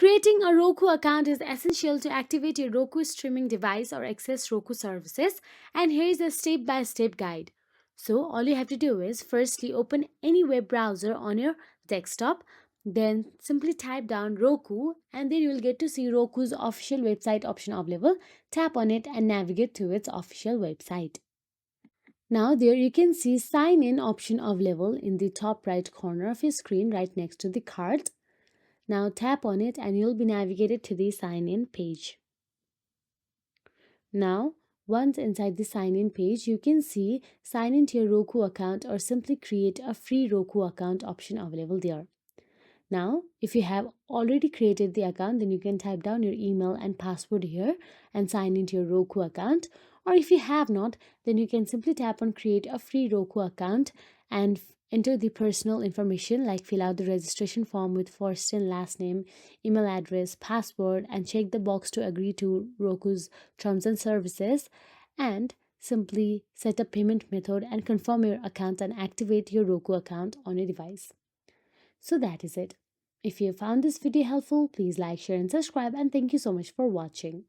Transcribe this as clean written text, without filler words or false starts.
Creating a Roku account is essential to activate your Roku streaming device or access Roku services, and here is a step by step guide. So, all you have to do is firstly open any web browser on your desktop, then simply type down Roku, and then you will get to see Roku's official website option available. Tap on it and navigate to its official website. Now, there you can see sign in option available in the top right corner of your screen right next to the card. Now tap on it and you'll be navigated to the sign in page. Now, once inside the sign in page, you can see sign into your Roku account or simply create a free Roku account option available there. Now, if you have already created the account, then you can type down your email and password here and sign into your Roku account. Or if you have not, then you can simply tap on create a free Roku account and enter the personal information like fill out the registration form with first and last name, email address, password, and check the box to agree to Roku's terms and services, and simply set a payment method and confirm your account and activate your Roku account on your device. So that is it. If you found this video helpful, please like, share and subscribe, and thank you so much for watching.